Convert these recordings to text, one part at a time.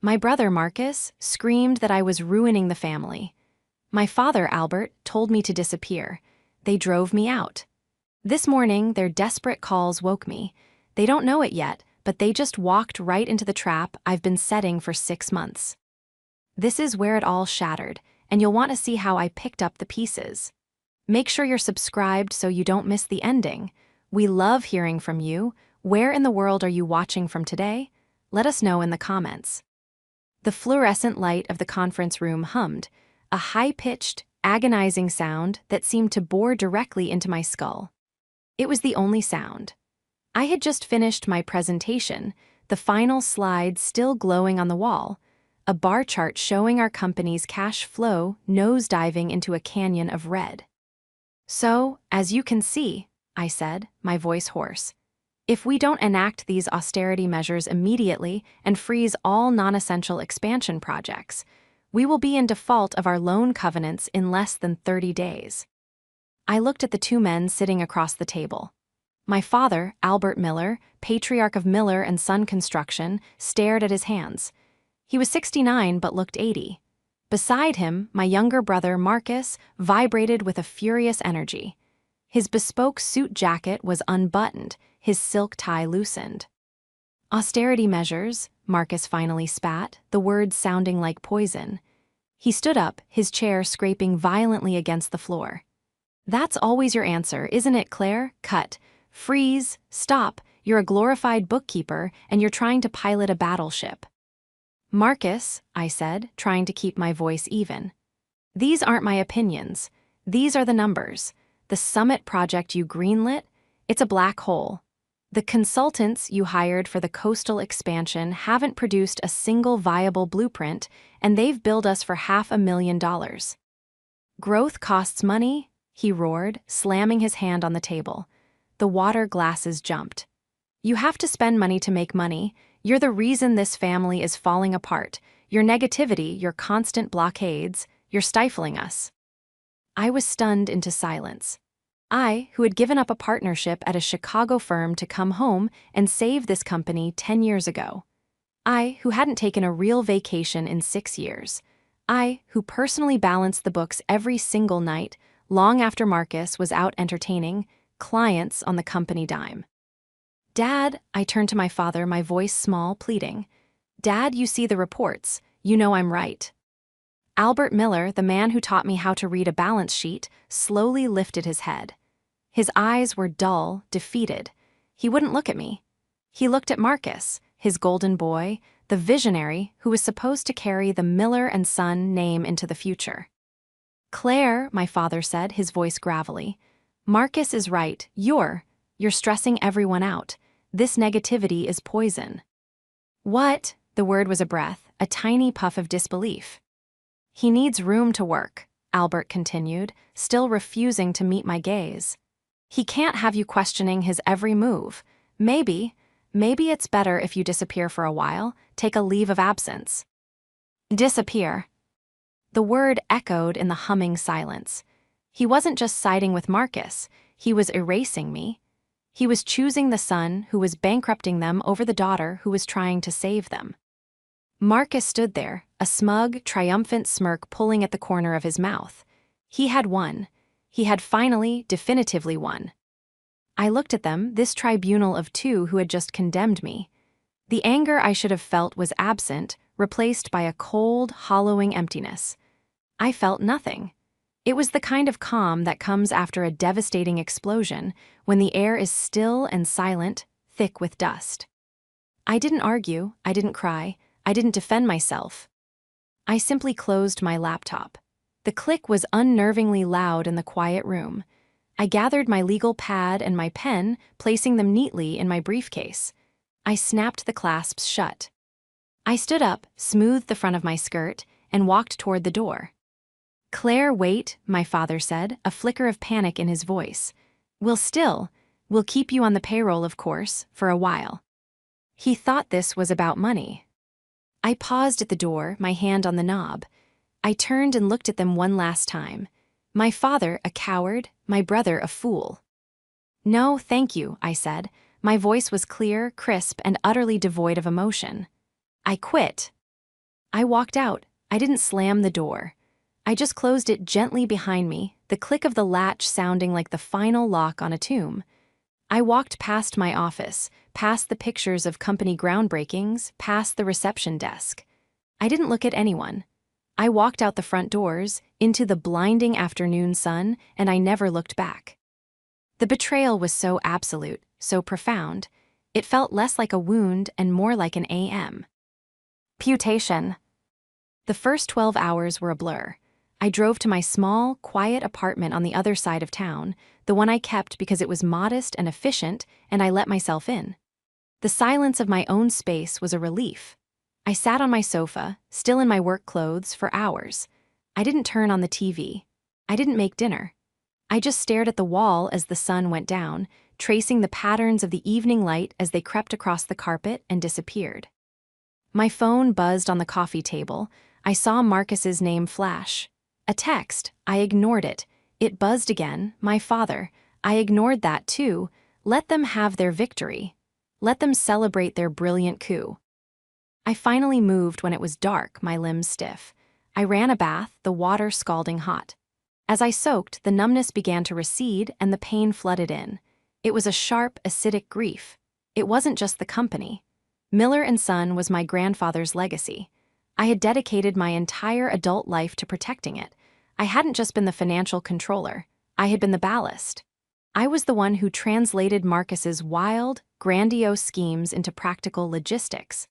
My brother, Marcus, screamed that I was ruining the family. My father, Albert, told me to disappear. They drove me out. This morning, their desperate calls woke me. They don't know it yet, but they just walked right into the trap I've been setting for 6 months. This is where it all shattered, and you'll want to see how I picked up the pieces. Make sure you're subscribed so you don't miss the ending. We love hearing from you. Where in the world are you watching from today? Let us know in the comments. The fluorescent light of the conference room hummed, a high-pitched, agonizing sound that seemed to bore directly into my skull. It was the only sound. I had just finished my presentation, the final slide still glowing on the wall, a bar chart showing our company's cash flow nosediving into a canyon of red. So, as you can see, I said, my voice hoarse, if we don't enact these austerity measures immediately and freeze all non-essential expansion projects, we will be in default of our loan covenants in less than 30 days. I looked at the two men sitting across the table. My father, Albert Miller, patriarch of Miller and Son Construction, stared at his hands. He was 69 but looked 80. Beside him, my younger brother, Marcus, vibrated with a furious energy. His bespoke suit jacket was unbuttoned, his silk tie loosened. Austerity measures, Marcus finally spat, the words sounding like poison. He stood up, his chair scraping violently against the floor. That's always your answer, isn't it, Claire? Cut. Freeze. Stop. You're a glorified bookkeeper, and you're trying to pilot a battleship. Marcus, I said, trying to keep my voice even. These aren't my opinions. These are the numbers. The summit project you greenlit, it's a black hole. The consultants you hired for the coastal expansion haven't produced a single viable blueprint, and they've billed us for $500,000. Growth costs money, he roared, slamming his hand on the table. The water glasses jumped. You have to spend money to make money. You're the reason this family is falling apart. Your negativity, your constant blockades, you're stifling us. I was stunned into silence. I, who had given up a partnership at a Chicago firm to come home and save this company 10 years ago. I, who hadn't taken a real vacation in 6 years. I, who personally balanced the books every single night, long after Marcus was out entertaining clients on the company dime. Dad, I turned to my father, my voice small, pleading. Dad, you see the reports. You know I'm right. Albert Miller, the man who taught me how to read a balance sheet, slowly lifted his head. His eyes were dull, defeated. He wouldn't look at me. He looked at Marcus, his golden boy, the visionary who was supposed to carry the Miller and Son name into the future. Claire, my father said, his voice gravelly, Marcus is right. You're stressing everyone out. This negativity is poison. What? The word was a breath, a tiny puff of disbelief. He needs room to work, Albert continued, still refusing to meet my gaze. He can't have you questioning his every move. Maybe it's better if you disappear for a while, take a leave of absence. Disappear. The word echoed in the humming silence. He wasn't just siding with Marcus, he was erasing me. He was choosing the son who was bankrupting them over the daughter who was trying to save them. Marcus stood there, a smug, triumphant smirk pulling at the corner of his mouth. He had won. He had finally, definitively won. I looked at them, this tribunal of two who had just condemned me. The anger I should have felt was absent, replaced by a cold, hollowing emptiness. I felt nothing. It was the kind of calm that comes after a devastating explosion, when the air is still and silent, thick with dust. I didn't argue, I didn't cry, I didn't defend myself. I simply closed my laptop. The click was unnervingly loud in the quiet room. I gathered my legal pad and my pen, placing them neatly in my briefcase. I snapped the clasps shut. I stood up, smoothed the front of my skirt, and walked toward the door. Claire, wait, my father said, a flicker of panic in his voice. We'll keep you on the payroll, of course, for a while. He thought this was about money. I paused at the door, my hand on the knob. I turned and looked at them one last time. My father, a coward, my brother, a fool. No, thank you, I said. My voice was clear, crisp, and utterly devoid of emotion. I quit. I walked out. I didn't slam the door. I just closed it gently behind me, the click of the latch sounding like the final lock on a tomb. I walked past my office, past the pictures of company groundbreakings, past the reception desk. I didn't look at anyone. I walked out the front doors, into the blinding afternoon sun, and I never looked back. The betrayal was so absolute, so profound. It felt less like a wound and more like an AM. Putation. The first 12 hours were a blur. I drove to my small, quiet apartment on the other side of town, the one I kept because it was modest and efficient, and I let myself in. The silence of my own space was a relief. I sat on my sofa, still in my work clothes, for hours. I didn't turn on the TV. I didn't make dinner. I just stared at the wall as the sun went down, tracing the patterns of the evening light as they crept across the carpet and disappeared. My phone buzzed on the coffee table. I saw Marcus's name flash. A text. I ignored it. It buzzed again. My father. I ignored that too. Let them have their victory. Let them celebrate their brilliant coup. I finally moved when it was dark, my limbs stiff. I ran a bath, the water scalding hot. As I soaked, the numbness began to recede and the pain flooded in. It was a sharp, acidic grief. It wasn't just the company. Miller & Son was my grandfather's legacy. I had dedicated my entire adult life to protecting it. I hadn't just been the financial controller. I had been the ballast. I was the one who translated Marcus's wild, grandiose schemes into practical logistics.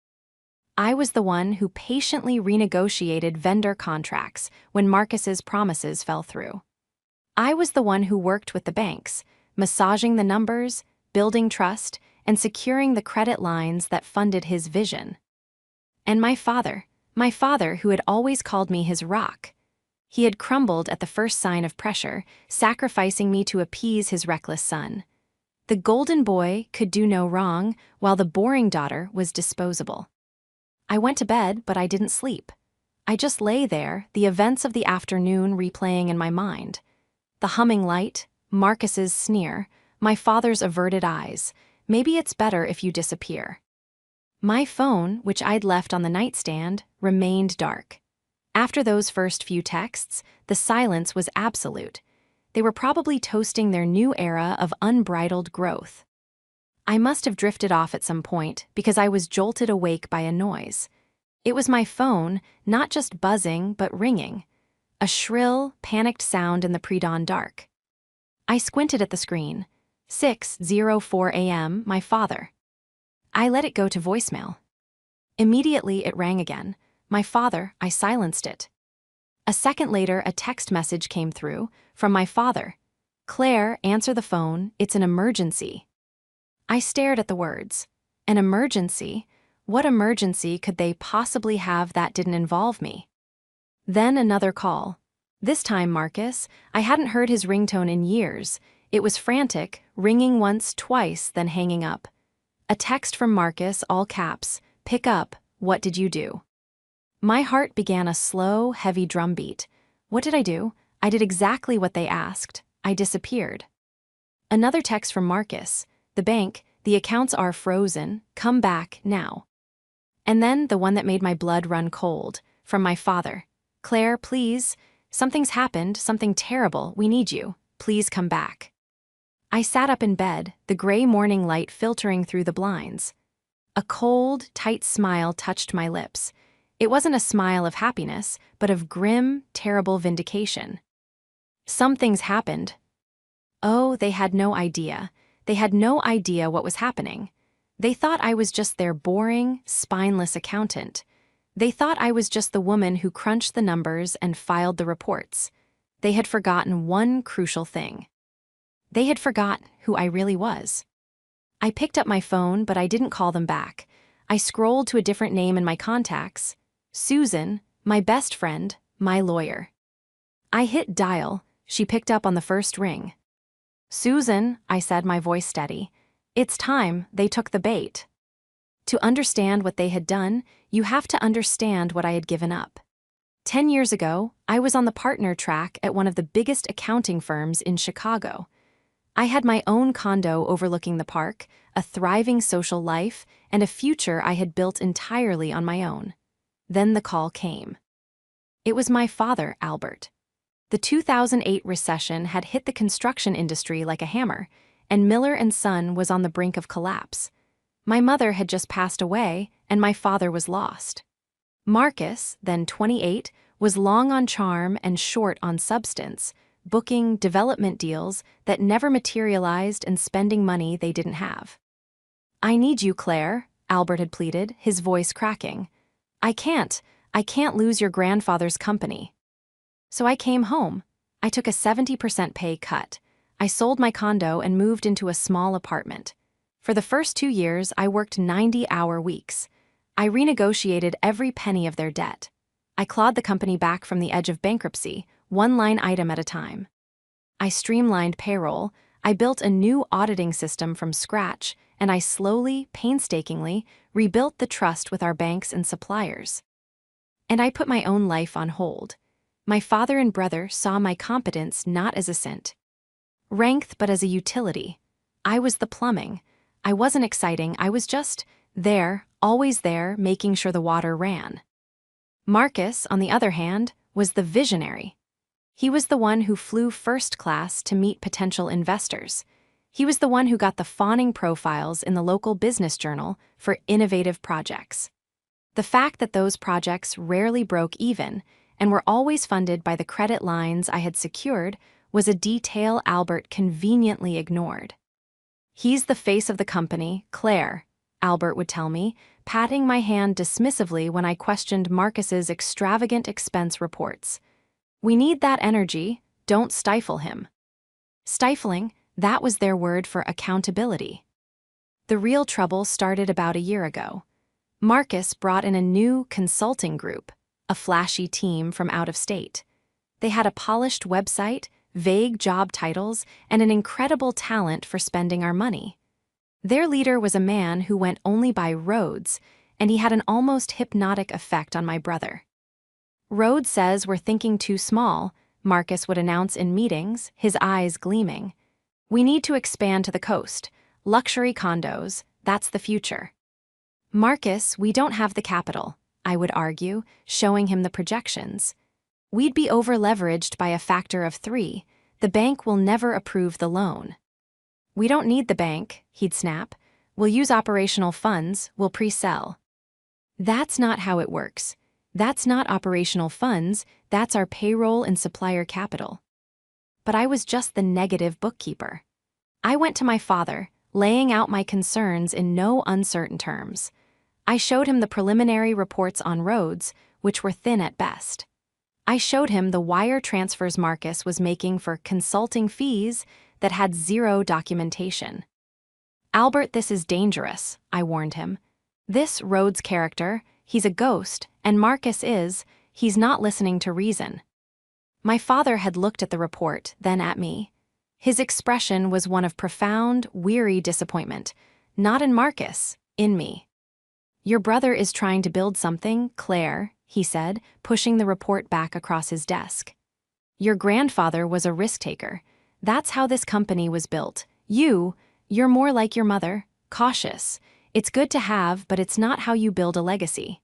I was the one who patiently renegotiated vendor contracts when Marcus's promises fell through. I was the one who worked with the banks, massaging the numbers, building trust, and securing the credit lines that funded his vision. And my father who had always called me his rock. He had crumbled at the first sign of pressure, sacrificing me to appease his reckless son. The golden boy could do no wrong, while the boring daughter was disposable. I went to bed, but I didn't sleep. I just lay there, the events of the afternoon replaying in my mind. The humming light, Marcus's sneer, my father's averted eyes. Maybe it's better if you disappear. My phone, which I'd left on the nightstand, remained dark. After those first few texts, the silence was absolute. They were probably toasting their new era of unbridled growth. I must have drifted off at some point because I was jolted awake by a noise. It was my phone, not just buzzing but ringing. A shrill, panicked sound in the pre-dawn dark. I squinted at the screen. 6:04 a.m., my father. I let it go to voicemail. Immediately it rang again. My father. I silenced it. A second later, a text message came through from my father. Claire, answer the phone. It's an emergency. I stared at the words. An emergency? What emergency could they possibly have that didn't involve me? Then another call. This time Marcus. I hadn't heard his ringtone in years. It was frantic, ringing once, twice, then hanging up. A text from Marcus, all caps. Pick up. What did you do? My heart began a slow, heavy drumbeat. What did I do? I did exactly what they asked. I disappeared. Another text from Marcus. The bank, the accounts are frozen. Come back now. And then the one that made my blood run cold, from my father. Claire, please. Something's happened, something terrible. We need you. Please come back. I sat up in bed, the gray morning light filtering through the blinds. A cold, tight smile touched my lips. It wasn't a smile of happiness, but of grim, terrible vindication. Something's happened. Oh, they had no idea. They had no idea what was happening. They thought I was just their boring, spineless accountant. They thought I was just the woman who crunched the numbers and filed the reports. They had forgotten one crucial thing. They had forgotten who I really was. I picked up my phone, but I didn't call them back. I scrolled to a different name in my contacts. Susan, my best friend, my lawyer. I hit dial. She picked up on the first ring. Susan, I said, my voice steady. It's time. They took the bait. To understand what they had done, you have to understand what I had given up. 10 years ago, I was on the partner track at one of the biggest accounting firms in Chicago. I had my own condo overlooking the park, a thriving social life, and a future I had built entirely on my own. Then the call came. It was my father, Albert. The 2008 recession had hit the construction industry like a hammer, and Miller and Son was on the brink of collapse. My mother had just passed away, and my father was lost. Marcus, then 28, was long on charm and short on substance, booking development deals that never materialized and spending money they didn't have. "I need you, Claire," Albert had pleaded, his voice cracking. I can't lose your grandfather's company." So I came home. I took a 70% pay cut. I sold my condo and moved into a small apartment. For the first 2 years, I worked 90-hour weeks. I renegotiated every penny of their debt. I clawed the company back from the edge of bankruptcy, one line item at a time. I streamlined payroll, I built a new auditing system from scratch, and I slowly, painstakingly, rebuilt the trust with our banks and suppliers. And I put my own life on hold. My father and brother saw my competence not as a cent rank, but as a utility. I was the plumbing. I wasn't exciting, I was just there, always there, making sure the water ran. Marcus, on the other hand, was the visionary. He was the one who flew first class to meet potential investors. He was the one who got the fawning profiles in the local business journal for innovative projects. The fact that those projects rarely broke even and were always funded by the credit lines I had secured was a detail Albert conveniently ignored. "He's the face of the company, Claire," Albert would tell me, patting my hand dismissively when I questioned Marcus's extravagant expense reports. "We need that energy, don't stifle him." Stifling, that was their word for accountability. The real trouble started about a year ago. Marcus brought in a new consulting group, a flashy team from out of state. They had a polished website, vague job titles, and an incredible talent for spending our money. Their leader was a man who went only by Rhodes, and he had an almost hypnotic effect on my brother. "Rhodes says we're thinking too small," Marcus would announce in meetings, his eyes gleaming. "We need to expand to the coast. Luxury condos, that's the future." "Marcus, we don't have the capital," I would argue, showing him the projections. "We'd be over-leveraged by a factor of 3. The bank will never approve the loan." "We don't need the bank," he'd snap. "We'll use operational funds, we'll pre-sell." "That's not how it works. That's not operational funds, that's our payroll and supplier capital." But I was just the negative bookkeeper. I went to my father, laying out my concerns in no uncertain terms. I showed him the preliminary reports on Rhodes, which were thin at best. I showed him the wire transfers Marcus was making for consulting fees that had zero documentation. "Albert, this is dangerous," I warned him. "This Rhodes character, he's a ghost, and Marcus he's not listening to reason." My father had looked at the report, then at me. His expression was one of profound, weary disappointment, not in Marcus, in me. "Your brother is trying to build something, Claire," he said, pushing the report back across his desk. "Your grandfather was a risk-taker. That's how this company was built. You're more like your mother, cautious. It's good to have, but it's not how you build a legacy."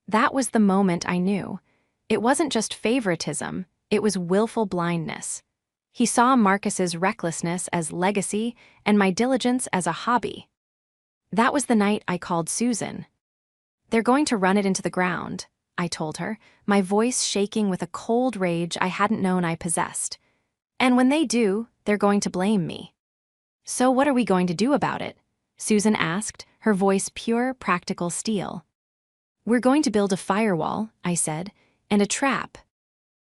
That was the moment I knew. It wasn't just favoritism, it was willful blindness. He saw Marcus's recklessness as legacy and my diligence as a hobby. That was the night I called Susan. "They're going to run it into the ground," I told her, my voice shaking with a cold rage I hadn't known I possessed. "And when they do, they're going to blame me." "So what are we going to do about it?" Susan asked, her voice pure, practical steel. "We're going to build a firewall," I said, "and a trap."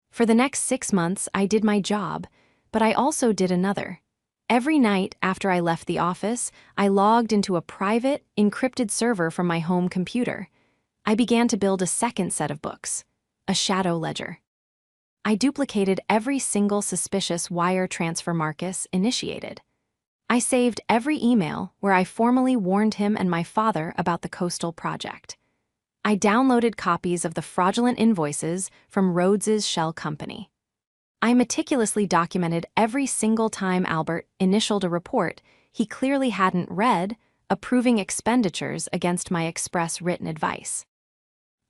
For the next 6 months, I did my job, but I also did another. Every night after I left the office, I logged into a private, encrypted server from my home computer. I began to build a second set of books, a shadow ledger. I duplicated every single suspicious wire transfer Marcus initiated. I saved every email where I formally warned him and my father about the coastal project. I downloaded copies of the fraudulent invoices from Rhodes's shell company. I meticulously documented every single time Albert initialed a report he clearly hadn't read, approving expenditures against my express written advice.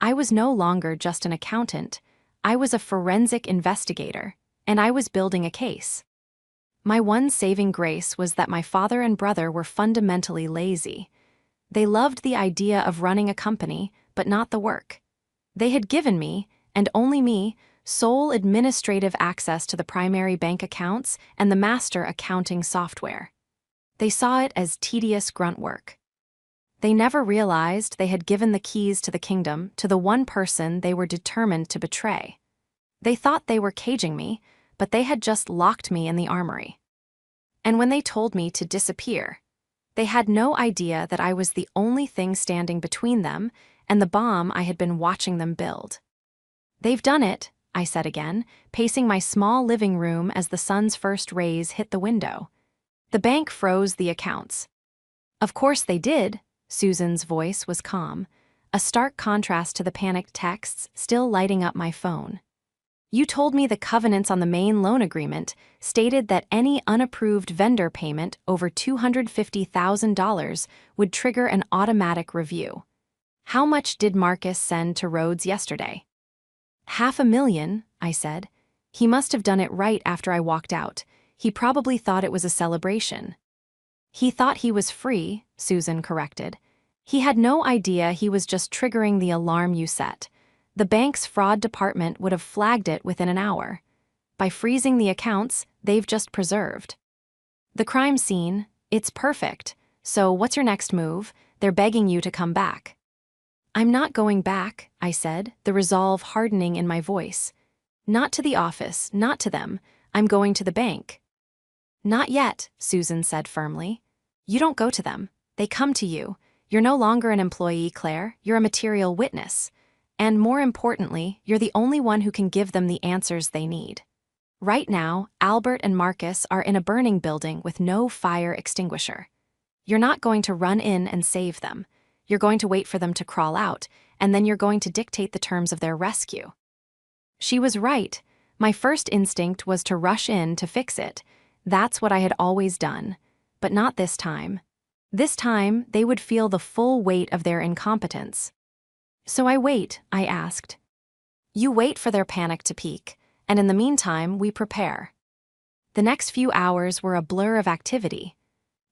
I was no longer just an accountant. I was a forensic investigator, and I was building a case. My one saving grace was that my father and brother were fundamentally lazy. They loved the idea of running a company, but not the work. They had given me, and only me, sole administrative access to the primary bank accounts and the master accounting software. They saw it as tedious grunt work. They never realized they had given the keys to the kingdom to the one person they were determined to betray. They thought they were caging me, but they had just locked me in the armory. And when they told me to disappear, they had no idea that I was the only thing standing between them and the bomb I had been watching them build. "They've done it," I said again, pacing my small living room as the sun's first rays hit the window. "The bank froze the accounts." "Of course they did," Susan's voice was calm, a stark contrast to the panicked texts still lighting up my phone. "You told me the covenants on the main loan agreement stated that any unapproved vendor payment over $250,000 would trigger an automatic review. How much did Marcus send to Rhodes yesterday?" "$500,000, I said. "He must have done it right after I walked out. He probably thought it was a celebration." "He thought he was free," Susan corrected. "He had no idea he was just triggering the alarm you set. The bank's fraud department would have flagged it within an hour. By freezing the accounts, they've just preserved the crime scene. It's perfect. So what's your next move? They're begging you to come back." "I'm not going back," I said, the resolve hardening in my voice. "Not to the office, not to them. I'm going to the bank." "Not yet," Susan said firmly. "You don't go to them. They come to you. You're no longer an employee, Claire. You're a material witness. And more importantly, you're the only one who can give them the answers they need. Right now, Albert and Marcus are in a burning building with no fire extinguisher. You're not going to run in and save them. You're going to wait for them to crawl out, and then you're going to dictate the terms of their rescue." She was right. My first instinct was to rush in to fix it. That's what I had always done. But not this time. This time, they would feel the full weight of their incompetence. "So I wait," I asked. "You wait for their panic to peak, and in the meantime, we prepare." The next few hours were a blur of activity.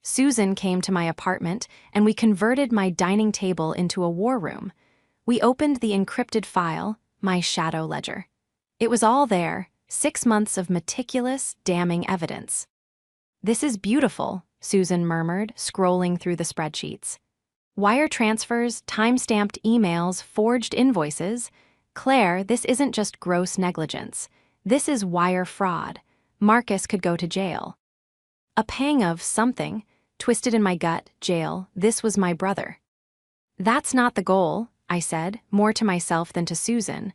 Susan came to my apartment, and we converted my dining table into a war room. We opened the encrypted file, my shadow ledger. It was all there, 6 months of meticulous, damning evidence. "This is beautiful," Susan murmured, scrolling through the spreadsheets. "Wire transfers, time-stamped emails, forged invoices. Claire, this isn't just gross negligence. This is wire fraud. Marcus could go to jail." A pang of something twisted in my gut. Jail. This was my brother. "That's not the goal," I said, more to myself than to Susan.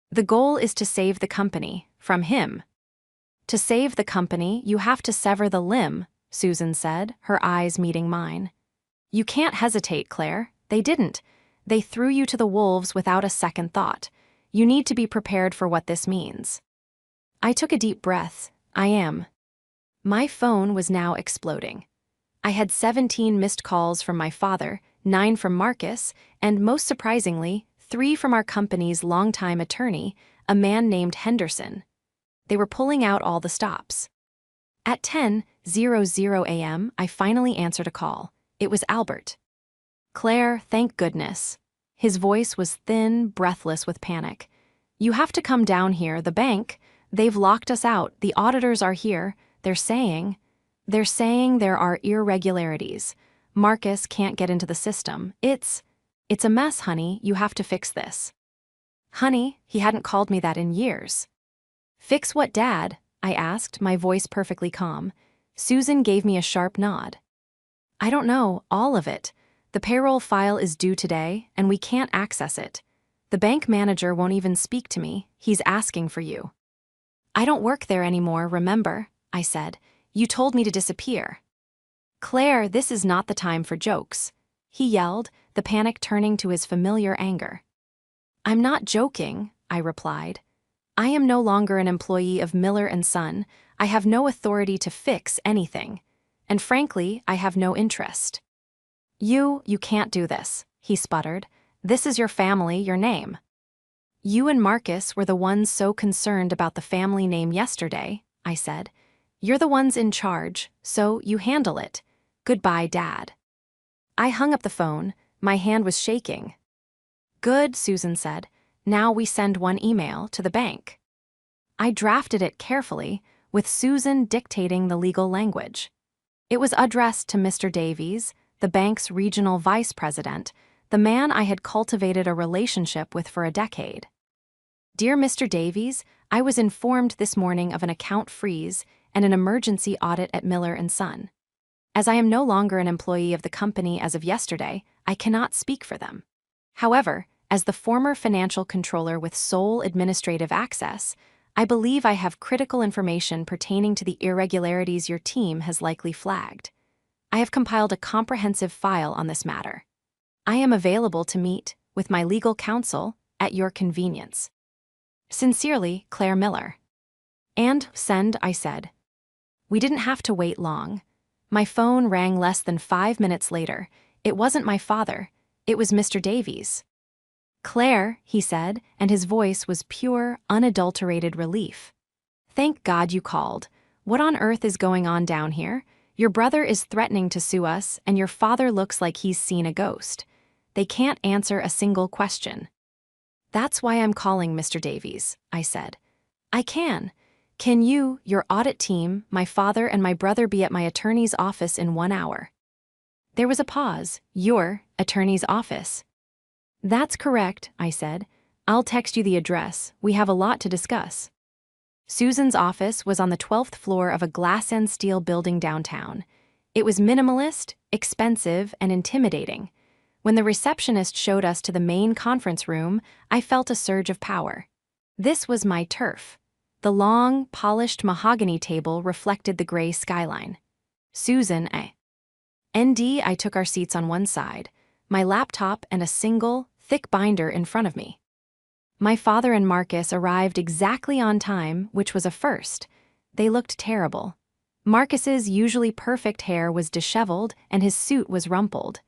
"The goal is to save the company from him." "To save the company, you have to sever the limb," Susan said, her eyes meeting mine. "You can't hesitate, Claire. They didn't. They threw you to the wolves without a second thought. You need to be prepared for what this means." I took a deep breath. I am. My phone was now exploding. I had 17 missed calls from my father, 9 from Marcus, and most surprisingly, 3 from our company's longtime attorney, a man named Henderson. They were pulling out all the stops. At 10:00 a.m., I finally answered a call. It was Albert. "Claire, thank goodness." His voice was thin, breathless with panic. "You have to come down here, the bank. They've locked us out. The auditors are here. They're saying there are irregularities. Marcus can't get into the system. It's a mess, honey. You have to fix this." Honey, he hadn't called me that in years. "Fix what, Dad?" I asked, my voice perfectly calm. Susan gave me a sharp nod. "I don't know, all of it. The payroll file is due today, and we can't access it. The bank manager won't even speak to me. He's asking for you." "I don't work there anymore, remember?" I said. "You told me to disappear." "Claire, this is not the time for jokes," he yelled, the panic turning to his familiar anger. "I'm not joking," I replied. "I am no longer an employee of Miller & Son. I have no authority to fix anything. And frankly, I have no interest." You can't do this," he sputtered. This is your family, your name. You and Marcus were the ones so concerned about the family name yesterday, I said. You're the ones in charge, so you handle it. Goodbye, Dad. I hung up the phone. My hand was shaking. Good, Susan said. Now we send one email to the bank. I drafted it carefully, with Susan dictating the legal language. It was addressed to Mr. Davies, the bank's regional vice president, the man I had cultivated a relationship with for a decade. Dear Mr. Davies, I was informed this morning of an account freeze and an emergency audit at Miller & Son. As I am no longer an employee of the company as of yesterday, I cannot speak for them. However, as the former financial controller with sole administrative access, I believe I have critical information pertaining to the irregularities your team has likely flagged. I have compiled a comprehensive file on this matter. I am available to meet with my legal counsel at your convenience. Sincerely, Claire Miller. And send, I said. We didn't have to wait long. My phone rang less than 5 minutes later. It wasn't my father. It was Mr. Davies. Claire, he said, and his voice was pure, unadulterated relief. Thank God you called. What on earth is going on down here? Your brother is threatening to sue us, and your father looks like he's seen a ghost. They can't answer a single question. That's why I'm calling, Mr. Davies, I said. I can. Can you, your audit team, my father, and my brother be at my attorney's office in 1 hour? There was a pause. Your attorney's office? That's correct, I said. I'll text you the address. We have a lot to discuss. Susan's office was on the 12th floor of a glass and steel building downtown. It was minimalist, expensive, and intimidating. When the receptionist showed us to the main conference room, I felt a surge of power. This was my turf. The long, polished mahogany table reflected the gray skyline. Susan, ND, I took our seats on one side, my laptop and a single, thick binder in front of me. My father and Marcus arrived exactly on time, which was a first. They looked terrible. Marcus's usually perfect hair was disheveled and his suit was rumpled.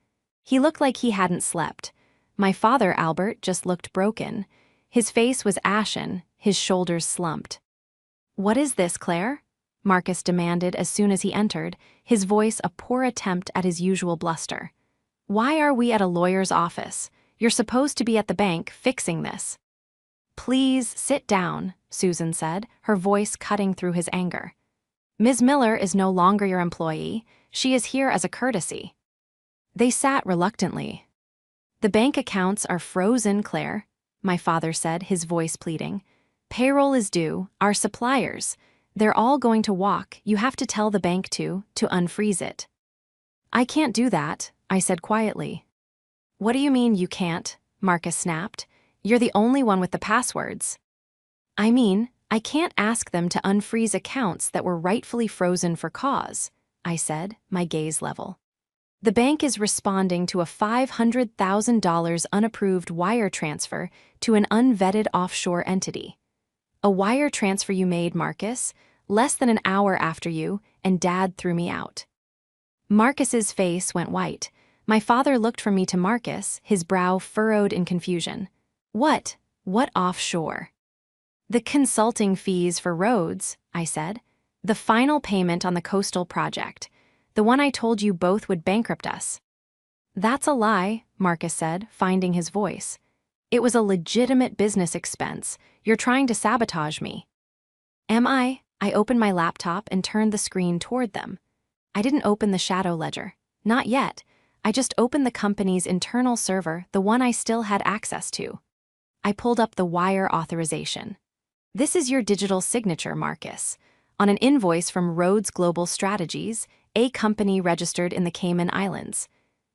He looked like he hadn't slept. My father, Albert, just looked broken. His face was ashen, his shoulders slumped. What is this, Claire? Marcus demanded as soon as he entered, his voice a poor attempt at his usual bluster. Why are we at a lawyer's office? You're supposed to be at the bank fixing this. Please sit down, Susan said, her voice cutting through his anger. Ms. Miller is no longer your employee. She is here as a courtesy. They sat reluctantly. The bank accounts are frozen, Claire, my father said, his voice pleading. Payroll is due, our suppliers. They're all going to walk. You have to tell the bank to unfreeze it. I can't do that, I said quietly. What do you mean you can't? Marcus snapped. You're the only one with the passwords. I mean, I can't ask them to unfreeze accounts that were rightfully frozen for cause, I said, my gaze level. The bank is responding to a $500,000 unapproved wire transfer to an unvetted offshore entity. A wire transfer you made, Marcus, less than an hour after you, and Dad threw me out. Marcus's face went white. My father looked from me to Marcus, his brow furrowed in confusion. What offshore? The consulting fees for roads, I said. The final payment on the coastal project. The one I told you both would bankrupt us. That's a lie, Marcus said, finding his voice. It was a legitimate business expense. You're trying to sabotage me. Am I? I opened my laptop and turned the screen toward them. I didn't open the shadow ledger. Not yet. I just opened the company's internal server, the one I still had access to. I pulled up the wire authorization. This is your digital signature, Marcus, on an invoice from Rhodes Global Strategies, a company registered in the Cayman Islands.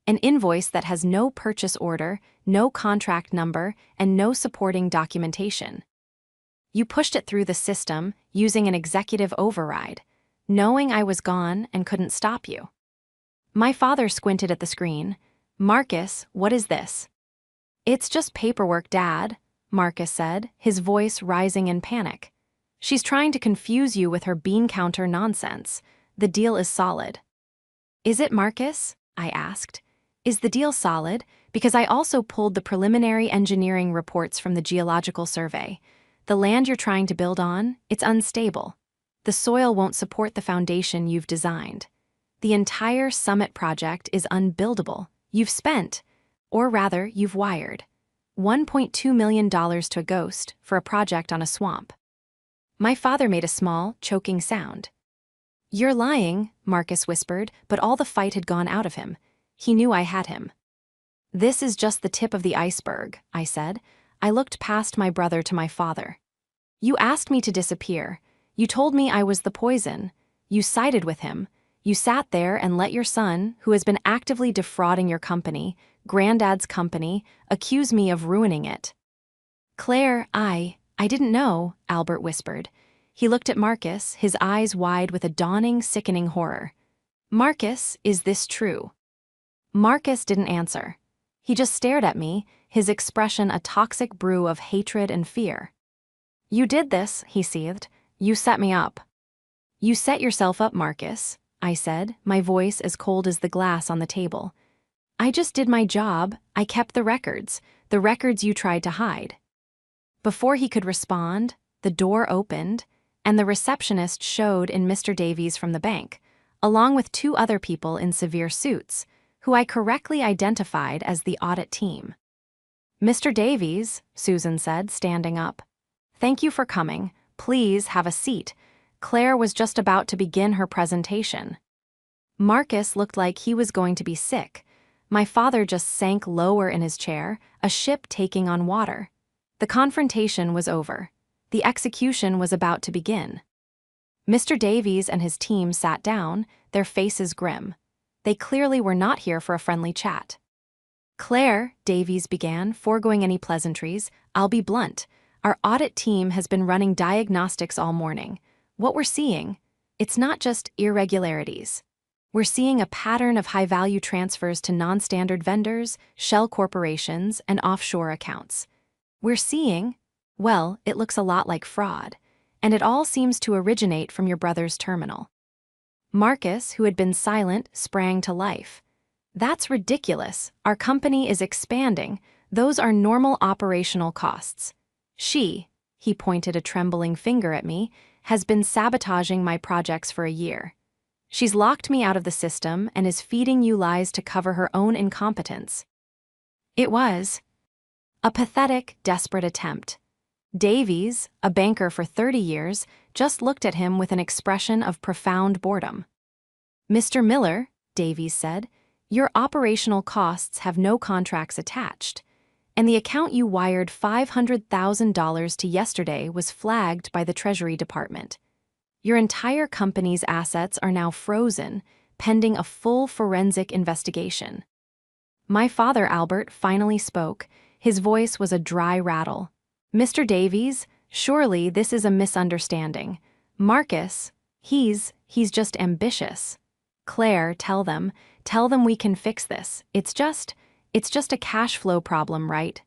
An invoice that has no purchase order, no contract number, and no supporting documentation. You pushed it through the system using an executive override, knowing I was gone and couldn't stop you. My father squinted at the screen. Marcus, what is this? It's just paperwork, Dad, Marcus said, his voice rising in panic. She's trying to confuse you with her bean counter nonsense. The deal is solid. Is it, Marcus? I asked. Is the deal solid? Because I also pulled the preliminary engineering reports from the geological survey. The land you're trying to build on, it's unstable. The soil won't support the foundation you've designed. The entire summit project is unbuildable. You've spent, or rather, you've wired, $1.2 million to a ghost for a project on a swamp. My father made a small, choking sound. "You're lying," Marcus whispered, but all the fight had gone out of him. He knew I had him. "This is just the tip of the iceberg," I said. I looked past my brother to my father. "You asked me to disappear. You told me I was the poison. You sided with him. You sat there and let your son, who has been actively defrauding your company, Granddad's company, accuse me of ruining it." "Claire, I didn't know," Albert whispered. He looked at Marcus, his eyes wide with a dawning, sickening horror. "Marcus, is this true?" Marcus didn't answer. He just stared at me, his expression a toxic brew of hatred and fear. "You did this," he seethed. "You set me up." "You set yourself up, Marcus," I said, my voice as cold as the glass on the table. "I just did my job. I kept the records you tried to hide." Before he could respond, the door opened, and the receptionist showed in Mr. Davies from the bank, along with two other people in severe suits, who I correctly identified as the audit team. "Mr. Davies," Susan said, standing up. "Thank you for coming. Please have a seat." Claire was just about to begin her presentation. Marcus looked like he was going to be sick. My father just sank lower in his chair, a ship taking on water. The confrontation was over. The execution was about to begin. Mr. Davies and his team sat down, their faces grim. They clearly were not here for a friendly chat. "Claire," Davies began, foregoing any pleasantries, "I'll be blunt. Our audit team has been running diagnostics all morning. What we're seeing, it's not just irregularities. We're seeing a pattern of high-value transfers to non-standard vendors, shell corporations, and offshore accounts. We're seeing, well, it looks a lot like fraud, and it all seems to originate from your brother's terminal." Marcus, who had been silent, sprang to life. "That's ridiculous. Our company is expanding. Those are normal operational costs. He pointed a trembling finger at me, has been sabotaging my projects for a year. She's locked me out of the system and is feeding you lies to cover her own incompetence." It was a pathetic, desperate attempt. Davies, a banker for 30 years, just looked at him with an expression of profound boredom. "Mr. Miller," Davies said, "your operational costs have no contracts attached, and the account you wired $500,000 to yesterday was flagged by the Treasury Department. Your entire company's assets are now frozen, pending a full forensic investigation." My father, Albert, finally spoke. His voice was a dry rattle. "Mr. Davies, surely this is a misunderstanding. Marcus, he's just ambitious. Claire, tell them we can fix this. It's just a cash flow problem, right?"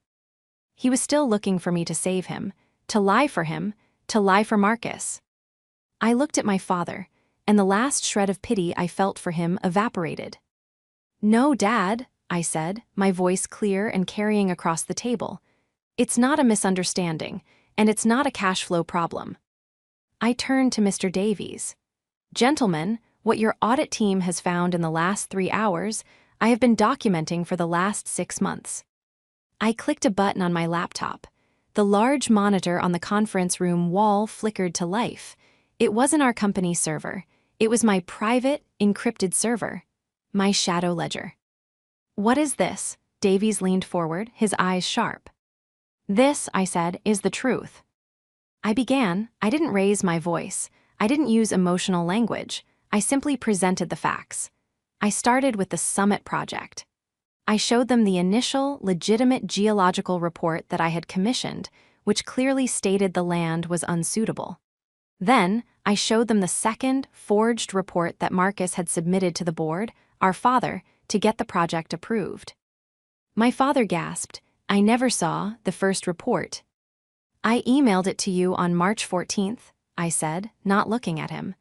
He was still looking for me to save him, to lie for Marcus. I looked at my father, and the last shred of pity I felt for him evaporated. "No, Dad," I said, my voice clear and carrying across the table. "It's not a misunderstanding, and it's not a cash flow problem." I turned to Mr. Davies. "Gentlemen, what your audit team has found in the last 3 hours, I have been documenting for the last 6 months." I clicked a button on my laptop. The large monitor on the conference room wall flickered to life. It wasn't our company's server. It was my private, encrypted server. My shadow ledger. "What is this?" Davies leaned forward, his eyes sharp. "This," I said, "is the truth." I didn't raise my voice. I didn't use emotional language. I simply presented the facts. I started with the Summit project. I showed them the initial, legitimate geological report that I had commissioned, which clearly stated the land was unsuitable. Then, I showed them the second, forged report that Marcus had submitted to the board, our father, to get the project approved. My father gasped. "I never saw the first report." "I emailed it to you on March 14th, I said, not looking at him.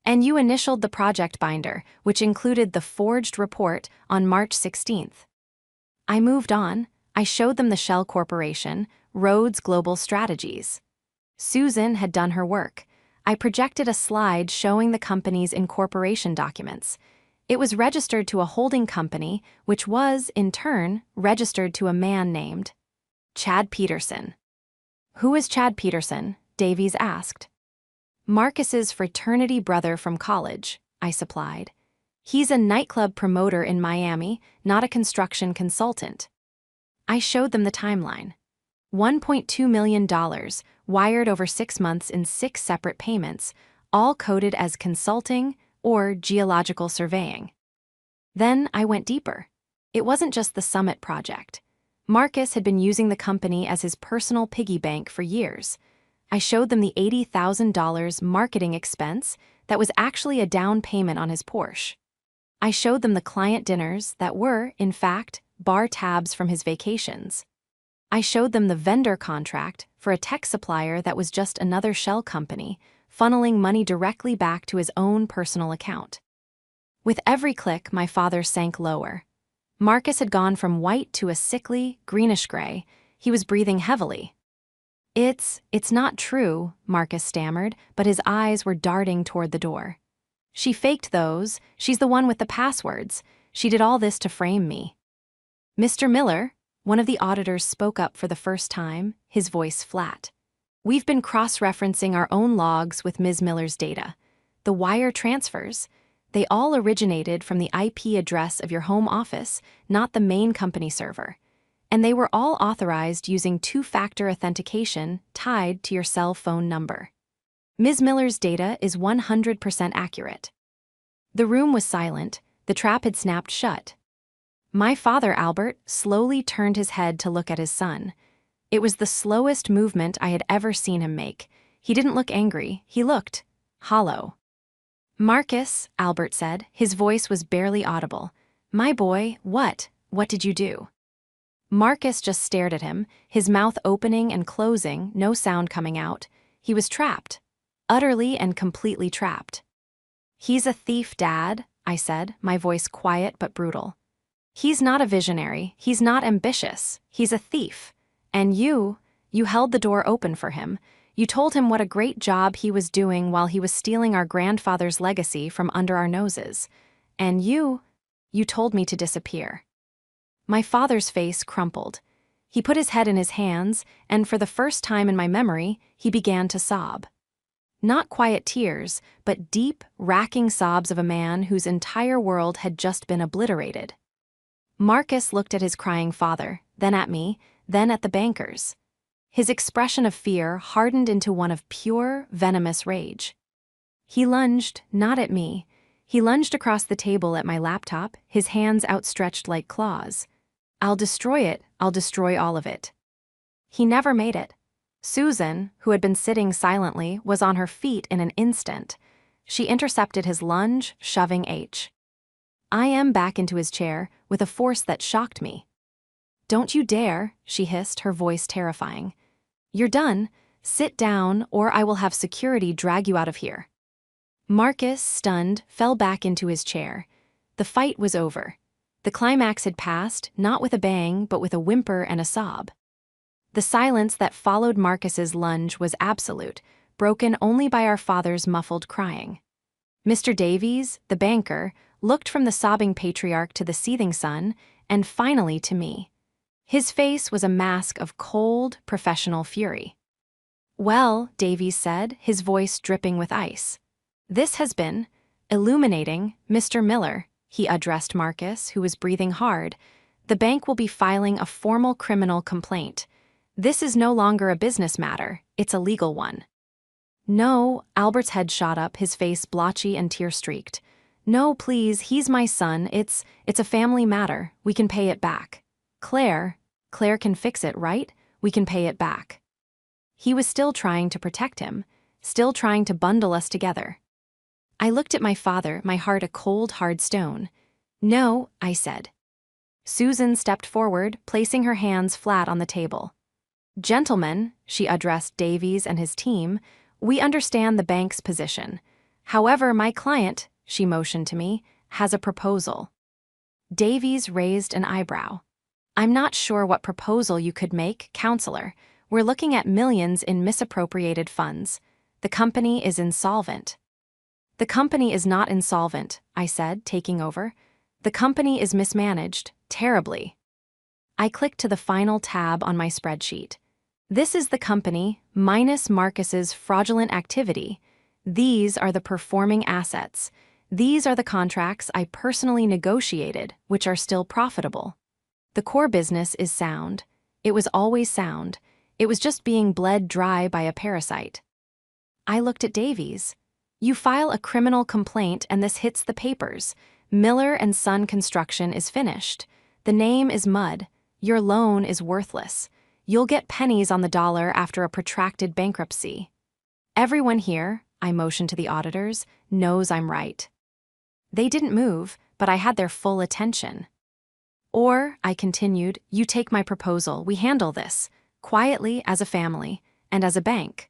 "And you initialed the project binder, which included the forged report, on March 16th. I moved on. I showed them the Shell Corporation, Rhodes Global Strategies. Susan had done her work. I projected a slide showing the company's incorporation documents. It was registered to a holding company, which was, in turn, registered to a man named Chad Peterson. "Who is Chad Peterson?" Davies asked. "Marcus's fraternity brother from college," I supplied. "He's a nightclub promoter in Miami, not a construction consultant." I showed them the timeline. $1.2 million, wired over 6 months in 6 separate payments, all coded as consulting or geological surveying. Then I went deeper. It wasn't just the Summit project. Marcus had been using the company as his personal piggy bank for years. I showed them the $80,000 marketing expense that was actually a down payment on his Porsche. I showed them the client dinners that were, in fact, bar tabs from his vacations. I showed them the vendor contract for a tech supplier that was just another shell company, funneling money directly back to his own personal account. With every click, my father sank lower. Marcus had gone from white to a sickly, greenish-gray. He was breathing heavily. It's not true," Marcus stammered, but his eyes were darting toward the door. "She faked those. She's the one with the passwords. She did all this to frame me." "Mr. Miller," one of the auditors spoke up for the first time, his voice flat. "We've been cross-referencing our own logs with Ms. Miller's data. The wire transfers, they all originated from the IP address of your home office, not the main company server. And they were all authorized using two-factor authentication tied to your cell phone number. Ms. Miller's data is 100% accurate." The room was silent. The trap had snapped shut. My father, Albert, slowly turned his head to look at his son. It was the slowest movement I had ever seen him make. He didn't look angry. He looked hollow. "Marcus," Albert said, his voice was barely audible. "My boy, what did you do?" Marcus just stared at him, his mouth opening and closing, no sound coming out. He was trapped. Utterly and completely trapped. "He's a thief, Dad," I said, my voice quiet but brutal. "He's not a visionary, he's not ambitious, he's a thief. And you held the door open for him. You told him what a great job he was doing while he was stealing our grandfather's legacy from under our noses. And you told me to disappear." My father's face crumpled. He put his head in his hands, and for the first time in my memory, he began to sob. Not quiet tears, but deep, racking sobs of a man whose entire world had just been obliterated. Marcus looked at his crying father, then at me, then at the bankers. His expression of fear hardened into one of pure, venomous rage. He lunged, not at me. He lunged across the table at my laptop, his hands outstretched like claws. "I'll destroy it, I'll destroy all of it." He never made it. Susan, who had been sitting silently, was on her feet in an instant. She intercepted his lunge, shoving IM back into his chair with a force that shocked me. "Don't you dare," she hissed, her voice terrifying. "You're done. Sit down, or I will have security drag you out of here." Marcus, stunned, fell back into his chair. The fight was over. The climax had passed, not with a bang, but with a whimper and a sob. The silence that followed Marcus's lunge was absolute, broken only by our father's muffled crying. Mr. Davies, the banker, looked from the sobbing patriarch to the seething son, and finally to me. His face was a mask of cold, professional fury. "Well," Davies said, his voice dripping with ice. "This has been illuminating, Mr. Miller," he addressed Marcus, who was breathing hard. "The bank will be filing a formal criminal complaint. This is no longer a business matter, it's a legal one." "No," Albert's head shot up, his face blotchy and tear-streaked. "No, please, he's my son, it's a family matter, we can pay it back. Claire can fix it, right? We can pay it back." He was still trying to protect him, still trying to bundle us together. I looked at my father, my heart a cold, hard stone. "No," I said. Susan stepped forward, placing her hands flat on the table. "Gentlemen," she addressed Davies and his team, "we understand the bank's position. However, my client," she motioned to me, "has a proposal." Davies raised an eyebrow. I'm not sure what proposal you could make, counselor. We're looking at millions in misappropriated funds. The company is insolvent. The company is not insolvent, I said, taking over. The company is mismanaged, terribly. I clicked to the final tab on my spreadsheet. This is the company, minus Marcus's fraudulent activity. These are the performing assets. These are the contracts I personally negotiated, which are still profitable. The core business is sound. It was always sound. It was just being bled dry by a parasite. I looked at Davies. You file a criminal complaint and this hits the papers. Miller and Son Construction is finished. The name is mud. Your loan is worthless. You'll get pennies on the dollar after a protracted bankruptcy. Everyone here, I motioned to the auditors, knows I'm right. They didn't move, but I had their full attention. Or, I continued, you take my proposal, we handle this, quietly as a family, and as a bank.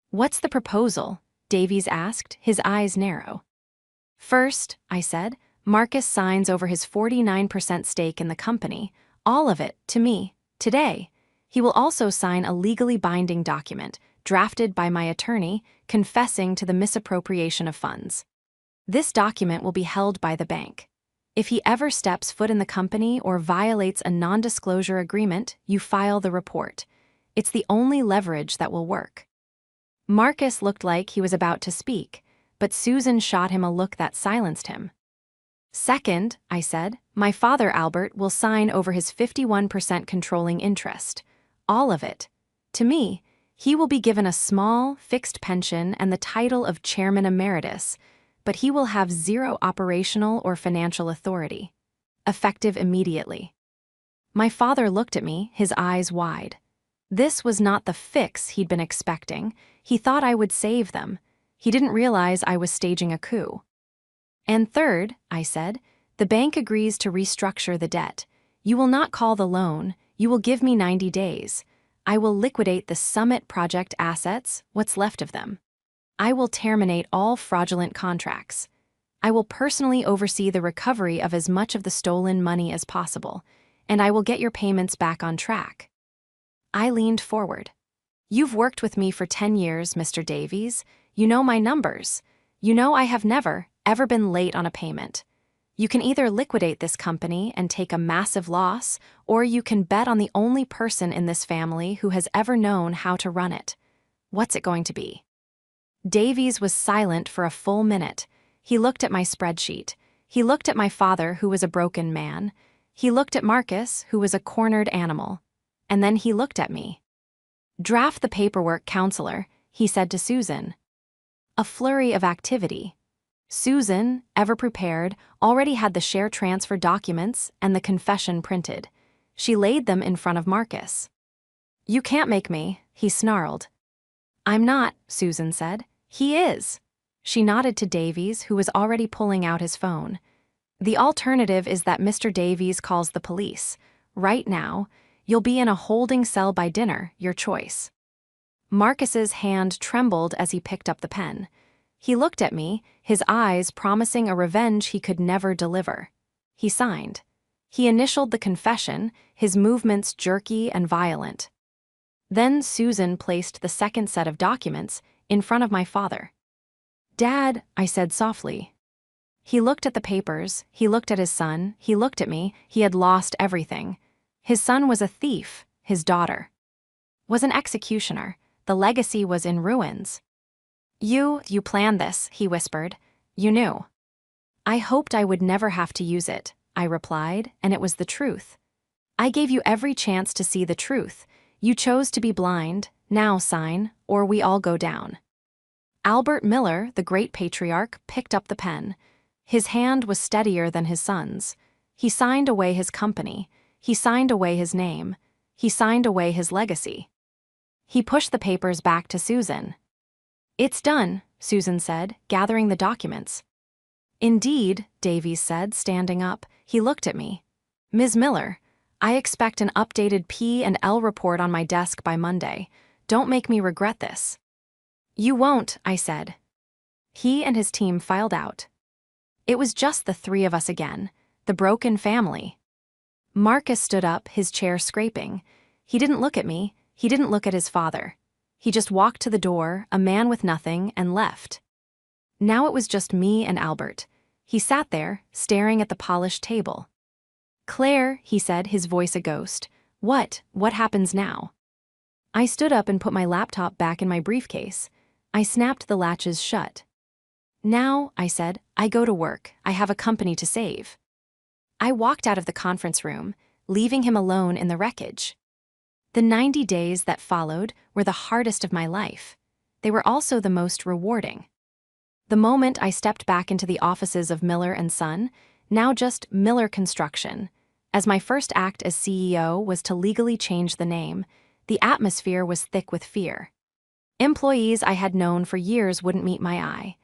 What's the proposal? Davies asked, his eyes narrow. First, I said, Marcus signs over his 49% stake in the company, all of it, to me, today. He will also sign a legally binding document, drafted by my attorney, confessing to the misappropriation of funds. This document will be held by the bank. If he ever steps foot in the company or violates a non-disclosure agreement, you file the report. It's the only leverage that will work. Marcus looked like he was about to speak, but Susan shot him a look that silenced him. Second, I said, my father Albert will sign over his 51% controlling interest. All of it. To me, he will be given a small, fixed pension and the title of Chairman Emeritus, but he will have zero operational or financial authority. Effective immediately. My father looked at me, his eyes wide. This was not the fix he'd been expecting. He thought I would save them. He didn't realize I was staging a coup. And third, I said, the bank agrees to restructure the debt. You will not call the loan. You will give me 90 days. I will liquidate the Summit project assets, what's left of them. I will terminate all fraudulent contracts. I will personally oversee the recovery of as much of the stolen money as possible, and I will get your payments back on track. I leaned forward. You've worked with me for 10 years, Mr. Davies. You know my numbers. You know I have never, ever been late on a payment. You can either liquidate this company and take a massive loss, or you can bet on the only person in this family who has ever known how to run it. What's it going to be? Davies was silent for a full minute. He looked at my spreadsheet. He looked at my father, who was a broken man. He looked at Marcus, who was a cornered animal. And then he looked at me. Draft the paperwork, counselor, he said to Susan. A flurry of activity. Susan, ever prepared, already had the share transfer documents and the confession printed. She laid them in front of Marcus. You can't make me, he snarled. I'm not, Susan said. He is. She nodded to Davies, who was already pulling out his phone. The alternative is that Mr. Davies calls the police. Right now, you'll be in a holding cell by dinner, your choice. Marcus's hand trembled as he picked up the pen. He looked at me, his eyes promising a revenge he could never deliver. He signed. He initialed the confession, his movements jerky and violent. Then Susan placed the second set of documents in front of my father. Dad, I said softly. He looked at the papers, he looked at his son, he looked at me, he had lost everything. His son was a thief, his daughter was an executioner, the legacy was in ruins. You planned this, he whispered. You knew. I hoped I would never have to use it, I replied, and it was the truth. I gave you every chance to see the truth. You chose to be blind, now sign, or we all go down. Albert Miller, the great patriarch, picked up the pen. His hand was steadier than his son's. He signed away his company. He signed away his name. He signed away his legacy. He pushed the papers back to Susan. It's done, Susan said, gathering the documents. Indeed, Davies said, standing up. He looked at me. Ms. Miller, I expect an updated P&L report on my desk by Monday. Don't make me regret this. You won't, I said. He and his team filed out. It was just the three of us again, the broken family. Marcus stood up, his chair scraping. He didn't look at me, he didn't look at his father. He just walked to the door, a man with nothing, and left. Now it was just me and Albert. He sat there, staring at the polished table. "Claire," he said, his voice a ghost. What happens now?" I stood up and put my laptop back in my briefcase. I snapped the latches shut. "Now," I said, "I go to work. I have a company to save." I walked out of the conference room, leaving him alone in the wreckage. The 90 days that followed were the hardest of my life. They were also the most rewarding. The moment I stepped back into the offices of Miller & Son, now just Miller Construction, as my first act as CEO was to legally change the name, the atmosphere was thick with fear. Employees I had known for years wouldn't meet my eye.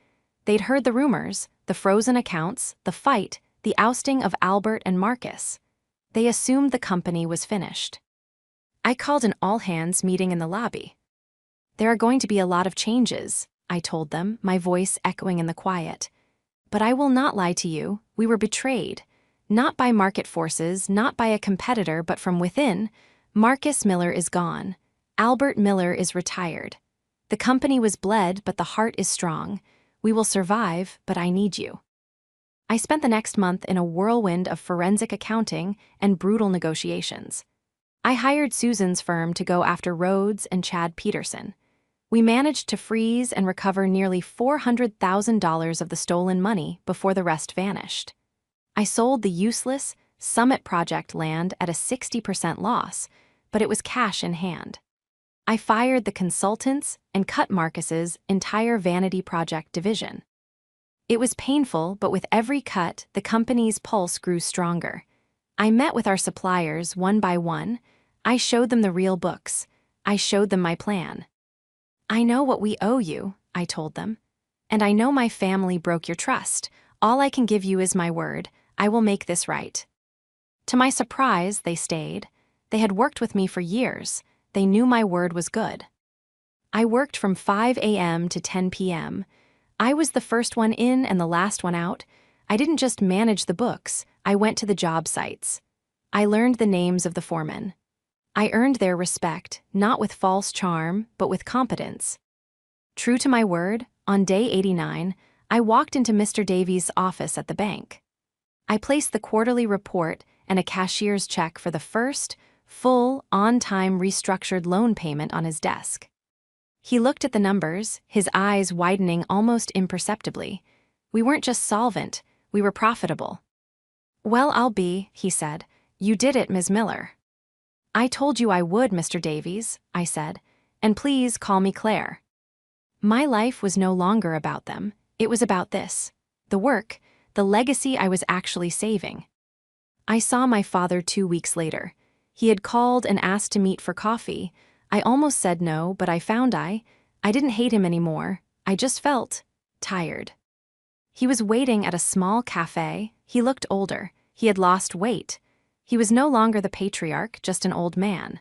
They'd heard the rumors, the frozen accounts, the fight, the ousting of Albert and Marcus. They assumed the company was finished. I called an all-hands meeting in the lobby. "There are going to be a lot of changes," I told them, my voice echoing in the quiet. "But I will not lie to you, we were betrayed. Not by market forces, not by a competitor, but from within. Marcus Miller is gone. Albert Miller is retired. The company was bled, but the heart is strong. We will survive, but I need you." I spent the next month in a whirlwind of forensic accounting and brutal negotiations. I hired Susan's firm to go after Rhodes and Chad Peterson. We managed to freeze and recover nearly $400,000 of the stolen money before the rest vanished. I sold the useless Summit Project land at a 60% loss, but it was cash in hand. I fired the consultants and cut Marcus's entire Vanity Project division. It was painful, but with every cut, the company's pulse grew stronger. I met with our suppliers one by one. I showed them the real books. I showed them my plan. "I know what we owe you," I told them. "And I know my family broke your trust. All I can give you is my word. I will make this right." To my surprise, they stayed. They had worked with me for years. They knew my word was good. I worked from 5 a.m. to 10 p.m. I was the first one in and the last one out. I didn't just manage the books, I went to the job sites. I learned the names of the foremen. I earned their respect, not with false charm, but with competence. True to my word, on day 89, I walked into Mr. Davies' office at the bank. I placed the quarterly report and a cashier's check for the first, full, on-time restructured loan payment on his desk. He looked at the numbers, his eyes widening almost imperceptibly. We weren't just solvent, we were profitable. "Well, I'll be," he said. "You did it, Ms. Miller." "I told you I would, Mr. Davies," I said, "and please call me Claire." My life was no longer about them, it was about this. The work, the legacy I was actually saving. I saw my father 2 weeks later. He had called and asked to meet for coffee. I almost said no, but I found I didn't hate him anymore. I just felt tired. He was waiting at a small cafe. He looked older. He had lost weight. He was no longer the patriarch, just an old man.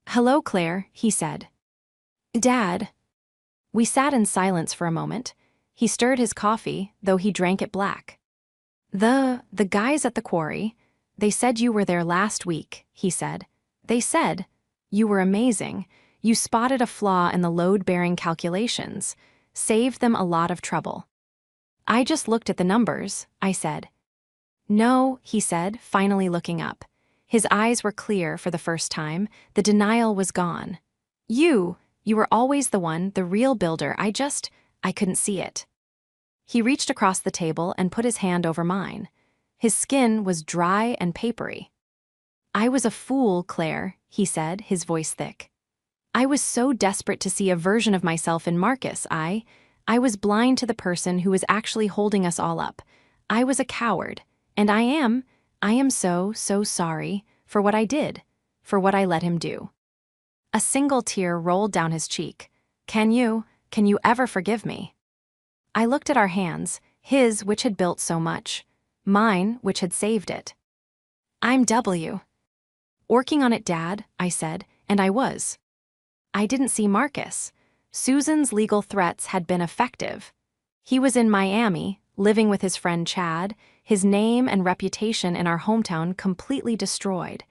"Hello, Claire," he said. "Dad." We sat in silence for a moment. He stirred his coffee, though he drank it black. The guys at the quarry, they said you were there last week," he said. "They said you were amazing. You spotted a flaw in the load-bearing calculations, saved them a lot of trouble." "I just looked at the numbers," I said. "No," he said, finally looking up. His eyes were clear for the first time. The denial was gone. You were always the one, the real builder. I couldn't see it." He reached across the table and put his hand over mine. His skin was dry and papery. "I was a fool, Claire," he said, his voice thick. "I was so desperate to see a version of myself in Marcus. I was blind to the person who was actually holding us all up. I was a coward. And I am so sorry for what I did, for what I let him do." A single tear rolled down his cheek. Can you ever forgive me?" I looked at our hands, his which had built so much, mine which had saved it. "I'm working on it, Dad," I said, and I was. I didn't see Marcus. Susan's legal threats had been effective. He was in Miami, living with his friend Chad, his name and reputation in our hometown completely destroyed.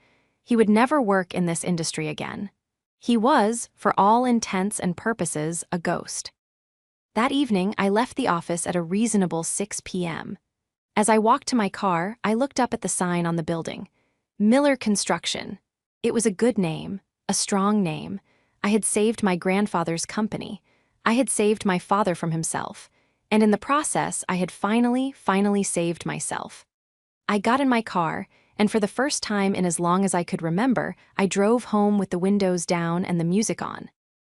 He would never work in this industry again. He was, for all intents and purposes, a ghost. That evening, I left the office at a reasonable 6 p.m. As I walked to my car, I looked up at the sign on the building. Miller Construction. It was a good name, a strong name. I had saved my grandfather's company. I had saved my father from himself. And in the process, I had finally saved myself. I got in my car, and for the first time in as long as I could remember, I drove home with the windows down and the music on.